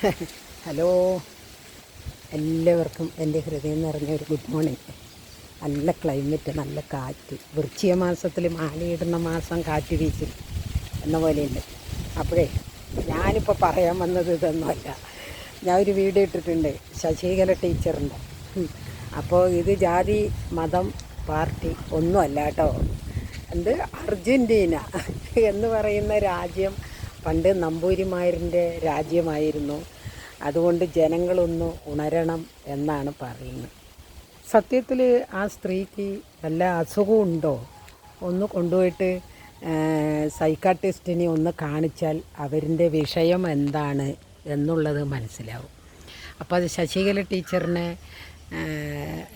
Hello, എല്ലാവർക്കും എൻ്റെ ഹൃദയം നിറഞ്ഞ ഒരു ഗുഡ് മോർണിംഗ്. നല്ല ക്ലൈമറ്റ്, നല്ല കാറ്റ്. വൃശ്ചിക മാസത്തിൽ മാലയിടുന്ന മാസം കാറ്റ് വീശി എന്ന പോലെയുണ്ട്. അപ്പോഴേ ഞാനിപ്പോൾ പറയാൻ വന്നത് ഇതൊന്നുമല്ല. ഞാൻ ഒരു വീഡിയോ ഇട്ടിട്ടുണ്ട് ശശികല ടീച്ചറിൻ്റെ. അപ്പോൾ ഇത് ജാതി മതം പാർട്ടി ഒന്നുമല്ല കേട്ടോ. അർജൻറ്റീന എന്ന് പറയുന്ന രാജ്യം പണ്ട് നമ്പൂതിരിമാരുടെ രാജ്യമായിരുന്നു. അതുകൊണ്ട് ജനങ്ങളൊന്ന് ഉണരണം എന്നാണ് പറയുന്നത്. സത്യത്തിൽ ആ സ്ത്രീക്ക് വല്ല അസുഖമുണ്ടോ ഒന്ന് കൊണ്ടുപോയിട്ട് സൈക്കാട്രിസ്റ്റിനെ ഒന്ന് കാണിച്ചാൽ അവരിൻ്റെ വിഷയം എന്താണ് എന്നുള്ളത് മനസ്സിലാവും. അപ്പോൾ അത് ശശികല ടീച്ചറിനെ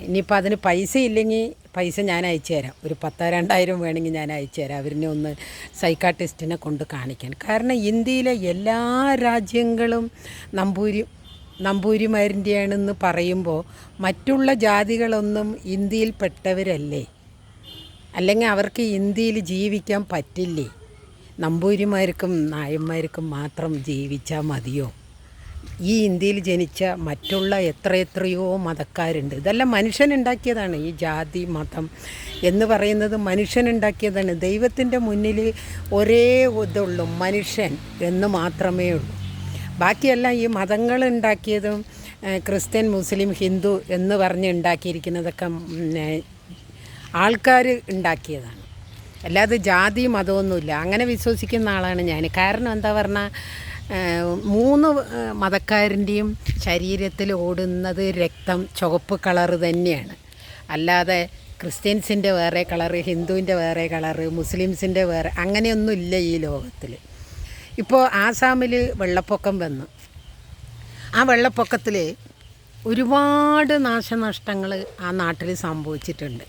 ഇനിയിപ്പോൾ അതിന് പൈസ ഇല്ലെങ്കിൽ പൈസ ഞാൻ അയച്ചു തരാം. ഒരു 10,000-2,000 വേണമെങ്കിൽ ഞാൻ അയച്ചു തരാം അവരിനെ ഒന്ന് സൈക്കാട്രിസ്റ്റിനെ കൊണ്ട് കാണിക്കാൻ. കാരണം ഇന്ത്യയിലെ എല്ലാ രാജ്യങ്ങളും നമ്പൂതിരിമാരിൻ്റെയാണെന്ന് പറയുമ്പോൾ മറ്റുള്ള ജാതികളൊന്നും ഇന്ത്യയിൽപ്പെട്ടവരല്ലേ? അല്ലെങ്കിൽ അവർക്ക് ഇന്ത്യയിൽ ജീവിക്കാൻ പറ്റില്ലേ? നമ്പൂതിരിമാർക്കും നായന്മാർക്കും മാത്രം ജീവിച്ചാൽ മതിയോ? ഈ ഇന്ത്യയിൽ ജനിച്ച മറ്റുള്ള എത്രയോ മതക്കാരുണ്ട്. ഇതെല്ലാം മനുഷ്യനുണ്ടാക്കിയതാണ്. ഈ ജാതി മതം എന്ന് പറയുന്നത് മനുഷ്യനുണ്ടാക്കിയതാണ്. ദൈവത്തിൻ്റെ മുന്നിൽ ഒരേ ഇതുള്ളൂ, മനുഷ്യൻ എന്ന് മാത്രമേ ഉള്ളൂ. ബാക്കിയെല്ലാം ഈ മതങ്ങൾ ഉണ്ടാക്കിയതും ക്രിസ്ത്യൻ, മുസ്ലിം, ഹിന്ദു എന്ന് പറഞ്ഞ് ഉണ്ടാക്കിയിരിക്കുന്നതൊക്കെ ആൾക്കാർ ഉണ്ടാക്കിയതാണ്. അല്ലാതെ ജാതി മതമൊന്നുമില്ല. അങ്ങനെ വിശ്വസിക്കുന്ന ആളാണ് ഞാൻ. കാരണം എന്താ പറഞ്ഞാൽ 3 മതക്കാരൻ്റെയും ശരീരത്തിൽ ഓടുന്നത് രക്തം ചുവപ്പ് കളറ് തന്നെയാണ്. അല്ലാതെ ക്രിസ്ത്യൻസിൻ്റെ വേറെ കളറ്, ഹിന്ദുവിൻ്റെ വേറെ കളറ്, മുസ്ലിംസിൻ്റെ വേറെ അങ്ങനെയൊന്നുമില്ല ഈ ലോകത്തിൽ. ഇപ്പോൾ ആസാമിൽ വെള്ളപ്പൊക്കം വന്നു. ആ വെള്ളപ്പൊക്കത്തിൽ ഒരുപാട് നാശനഷ്ടങ്ങൾ ആ നാട്ടിൽ സംഭവിച്ചിട്ടുണ്ട്.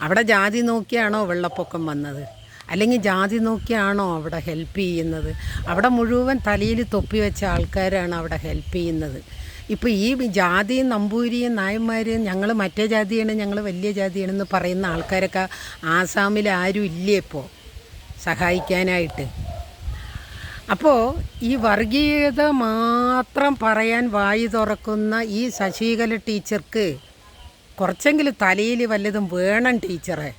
അവിടെ ജാതി നോക്കിയാണോ വെള്ളപ്പൊക്കം വന്നത്? അല്ലെങ്കിൽ ജാതി നോക്കിയാണോ അവിടെ ഹെൽപ്പ് ചെയ്യുന്നത്? അവിടെ മുഴുവൻ തലയിൽ തൊപ്പി വെച്ച ആൾക്കാരാണ് അവിടെ ഹെൽപ്പ് ചെയ്യുന്നത്. ഇപ്പോൾ ഈ ജാതിയും നമ്പൂതിരിയും നായന്മാരും ഞങ്ങൾ മറ്റേ ജാതിയാണ്, ഞങ്ങൾ വലിയ ജാതിയാണെന്ന് പറയുന്ന ആൾക്കാരൊക്കെ ആസാമിൽ ആരും ഇല്ലേ ഇപ്പോൾ സഹായിക്കാനായിട്ട്? അപ്പോൾ ഈ വർഗീയത മാത്രം പറയാൻ വായി തുറക്കുന്ന ഈ ശശികല ടീച്ചർക്ക് കുറച്ചെങ്കിലും തലയിൽ വല്ലതും വേണം ടീച്ചറെ.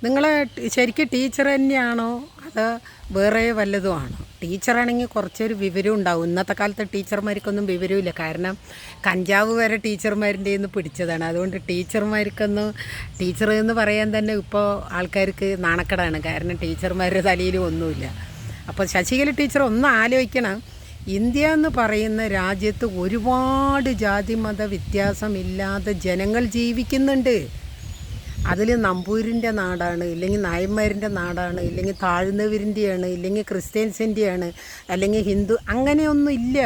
നിങ്ങളെ ശരിക്കും ടീച്ചർ തന്നെയാണോ അത് വേറെ വല്ലതും ആണോ? ടീച്ചറാണെങ്കിൽ കുറച്ചൊരു വിവരം ഉണ്ടാവും. ഇന്നത്തെ കാലത്തെ ടീച്ചർമാർക്കൊന്നും വിവരമില്ല. കാരണം കഞ്ചാവ് വരെ ടീച്ചർമാരുടെ നിന്ന് പിടിച്ചതാണ്. അതുകൊണ്ട് ടീച്ചർമാർക്കൊന്നും ടീച്ചർ എന്ന് പറയാൻ തന്നെ ഇപ്പോൾ ആൾക്കാർക്ക് നാണക്കേടാണ്. കാരണം ടീച്ചർമാരുടെ തലയിൽ ഒന്നുമില്ല. അപ്പോൾ ശശികല ടീച്ചർ ഒന്ന് ആലോചിക്കണം. ഇന്ത്യ എന്ന് പറയുന്ന രാജ്യത്ത് ഒരുപാട് ജാതി മത വ്യത്യാസമില്ലാതെ ജനങ്ങൾ ജീവിക്കുന്നുണ്ട്. അതിൽ നമ്പൂരിൻ്റെ നാടാണ്, ഇല്ലെങ്കിൽ നായന്മാരിൻ്റെ നാടാണ്, ഇല്ലെങ്കിൽ താഴ്ന്നവരിൻ്റെയാണ്, ഇല്ലെങ്കിൽ ക്രിസ്ത്യൻസിൻ്റെയാണ്, അല്ലെങ്കിൽ ഹിന്ദു, അങ്ങനെയൊന്നും ഇല്ല.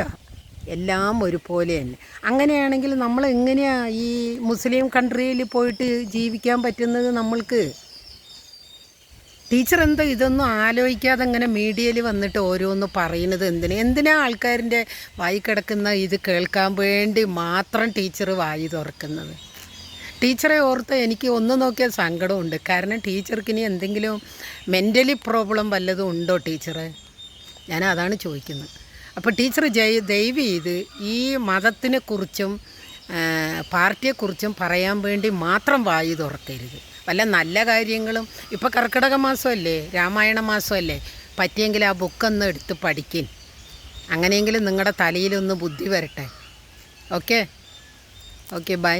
എല്ലാം ഒരുപോലെ തന്നെ. അങ്ങനെയാണെങ്കിൽ നമ്മൾ എങ്ങനെയാണ് ഈ മുസ്ലിം കൺട്രിയിൽ പോയിട്ട് ജീവിക്കാൻ പറ്റുന്നത് നമ്മൾക്ക്? ടീച്ചർ എന്താ ഇതൊന്നും ആലോചിക്കാതെ അങ്ങനെ മീഡിയയിൽ വന്നിട്ട് ഓരോന്ന് പറയുന്നത് എന്തിനാ ആൾക്കാരിൻ്റെ വായി കിടക്കുന്ന ഇത് കേൾക്കാൻ വേണ്ടി മാത്രം ടീച്ചർ വായി തുറക്കുന്നത്? ടീച്ചറെ ഓർത്ത് എനിക്ക് ഒന്ന് നോക്കിയാൽ സങ്കടമുണ്ട്. കാരണം ടീച്ചർക്ക് ഇനി എന്തെങ്കിലും മെൻ്റലി പ്രോബ്ലം വല്ലതും ഉണ്ടോ ടീച്ചറെ? ഞാൻ അതാണ് ചോദിക്കുന്നത്. അപ്പോൾ ടീച്ചർ ദയവ് ചെയ്ത് ഈ മതത്തിനെക്കുറിച്ചും പാർട്ടിയെക്കുറിച്ചും പറയാൻ വേണ്ടി മാത്രം വായി തുറക്കരുത്. വല്ല നല്ല കാര്യങ്ങളും, ഇപ്പോൾ കർക്കിടക മാസമല്ലേ, രാമായണ മാസമല്ലേ, പറ്റിയെങ്കിൽ ആ ബുക്കൊന്ന് എടുത്ത് പഠിക്കും. അങ്ങനെയെങ്കിലും നിങ്ങളുടെ തലയിലൊന്ന് ബുദ്ധി വരട്ടെ. Okay, by.